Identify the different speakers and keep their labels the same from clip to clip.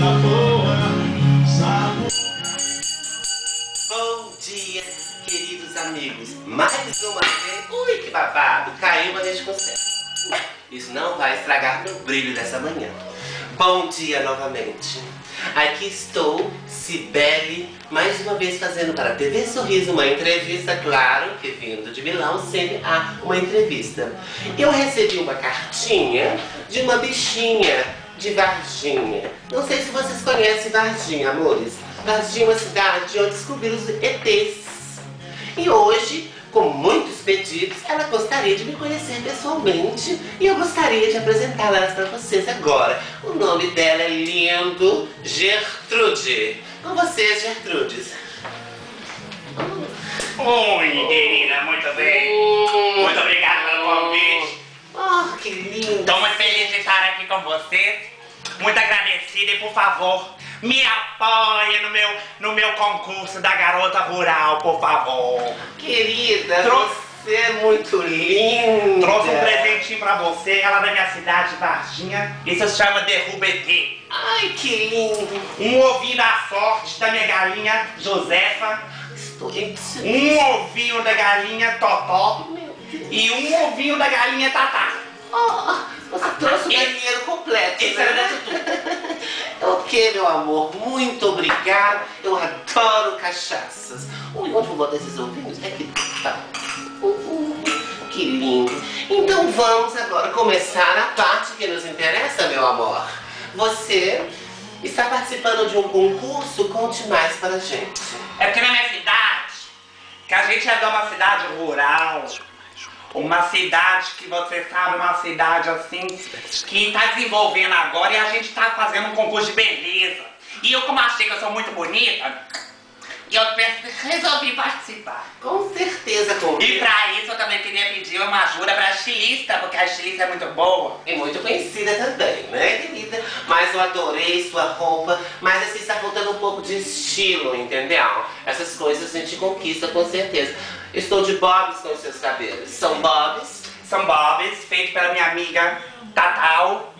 Speaker 1: Bom dia, queridos amigos. Mais uma vez. Ui, que babado. Caiu, mas a gente consegue. Isso não vai estragar meu brilho dessa manhã. Bom dia novamente. Aqui estou, Cibele, mais uma vez fazendo para a TV Sorriso uma entrevista, claro que vindo de Milão sempre há uma entrevista. Eu recebi uma cartinha de uma bichinha de Varginha. Não sei se vocês conhecem Varginha, amores. Varginha é uma cidade onde descobriram os ETs. E hoje, com muitos pedidos, ela gostaria de me conhecer pessoalmente e eu gostaria de apresentá-la para vocês agora. O nome dela é lindo, Gertrude. Com vocês, Gertrudes.
Speaker 2: Oi, querida, muito bem. Muito obrigado pelo convite.
Speaker 1: Oh, que lindo.
Speaker 2: Estou muito feliz de estar aqui com você. Muito agradecida e, por favor, me apoie no meu concurso da garota rural, por favor.
Speaker 1: Querida, você é muito linda.
Speaker 2: Trouxe um presentinho pra você, ela é da minha cidade, Varginha. Isso se chama Derruba ET.
Speaker 1: Ai, que lindo.
Speaker 2: Um ovinho da sorte da minha galinha Josefa. Um ovinho da galinha Totó. E um ovinho da galinha Tatá.
Speaker 1: Oh, você trouxe o galinheiro completo.
Speaker 2: Isso era desse tudo.
Speaker 1: Ok, meu amor, muito obrigado. Eu adoro cachaças. Ui, onde vou botar esses ovinhos? É que tá. Que lindo. Então vamos agora começar a parte que nos interessa, meu amor. Você está participando de um concurso? Conte mais para a gente.
Speaker 2: É porque na minha cidade, que a gente é de uma cidade rural, uma cidade que você sabe, uma cidade assim, que está desenvolvendo agora e a gente está fazendo um concurso de beleza. E eu, como achei que eu sou muito bonita, eu resolvi participar.
Speaker 1: Com certeza,
Speaker 2: E pra isso eu também queria pedir uma ajuda pra estilista, porque a estilista é muito boa.
Speaker 1: E muito conhecida também, né, querida? Mas eu adorei sua roupa, mas assim, está faltando um pouco de estilo, entendeu? Essas coisas a gente conquista com certeza. Estou de bobs com os seus cabelos. São bobs?
Speaker 2: São bobs, feitos pela minha amiga Tatal.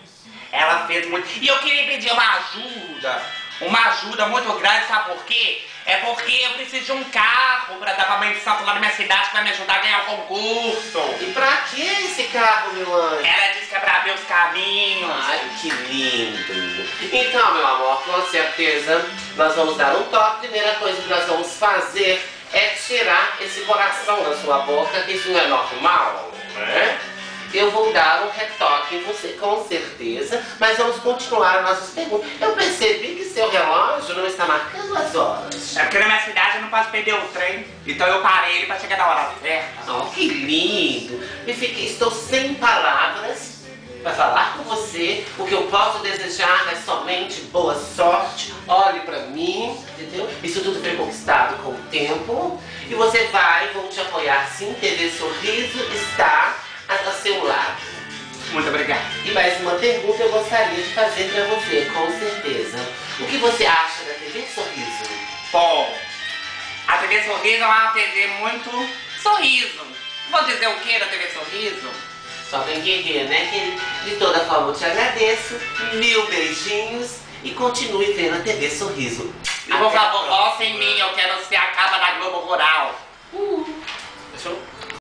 Speaker 2: Ela fez muito. E eu queria pedir uma ajuda muito grande, sabe por quê? É porque eu preciso de um carro pra dar pra mãe de santo lá na minha cidade que vai me ajudar a ganhar o concurso.
Speaker 1: E pra que esse carro, meu anjo?
Speaker 2: Ela disse que é pra ver os caminhos.
Speaker 1: Ai, que lindo. Então, meu amor, com certeza nós vamos dar um toque. A primeira coisa que nós vamos fazer é tirar esse coração da sua boca, que isso não é normal, né? Eu vou dar um retoque em você, com certeza, mas vamos continuar as nossas perguntas. Eu percebi que seu relógio não está marcando as horas.
Speaker 2: É porque na minha cidade eu não posso perder o trem, então eu parei ele pra chegar na hora certa.
Speaker 1: Oh, que lindo! Estou sem palavras para falar com você. O que eu posso desejar é somente boa sorte. Olhe pra mim, entendeu? Isso tudo foi conquistado com o tempo. E você vou te apoiar sim. TV Sorriso está ao seu lado.
Speaker 2: Muito obrigado.
Speaker 1: E mais uma pergunta eu gostaria de fazer pra você, com certeza. O que você acha da TV Sorriso?
Speaker 2: Bom, a TV Sorriso é uma TV muito sorriso. Vou dizer o que da TV Sorriso?
Speaker 1: Só tem que rir, né, querido? De toda forma eu te agradeço. 1000 beijinhos e continue vendo a TV Sorriso.
Speaker 2: E por favor, volte em mim, eu quero ser a capa da Globo Rural.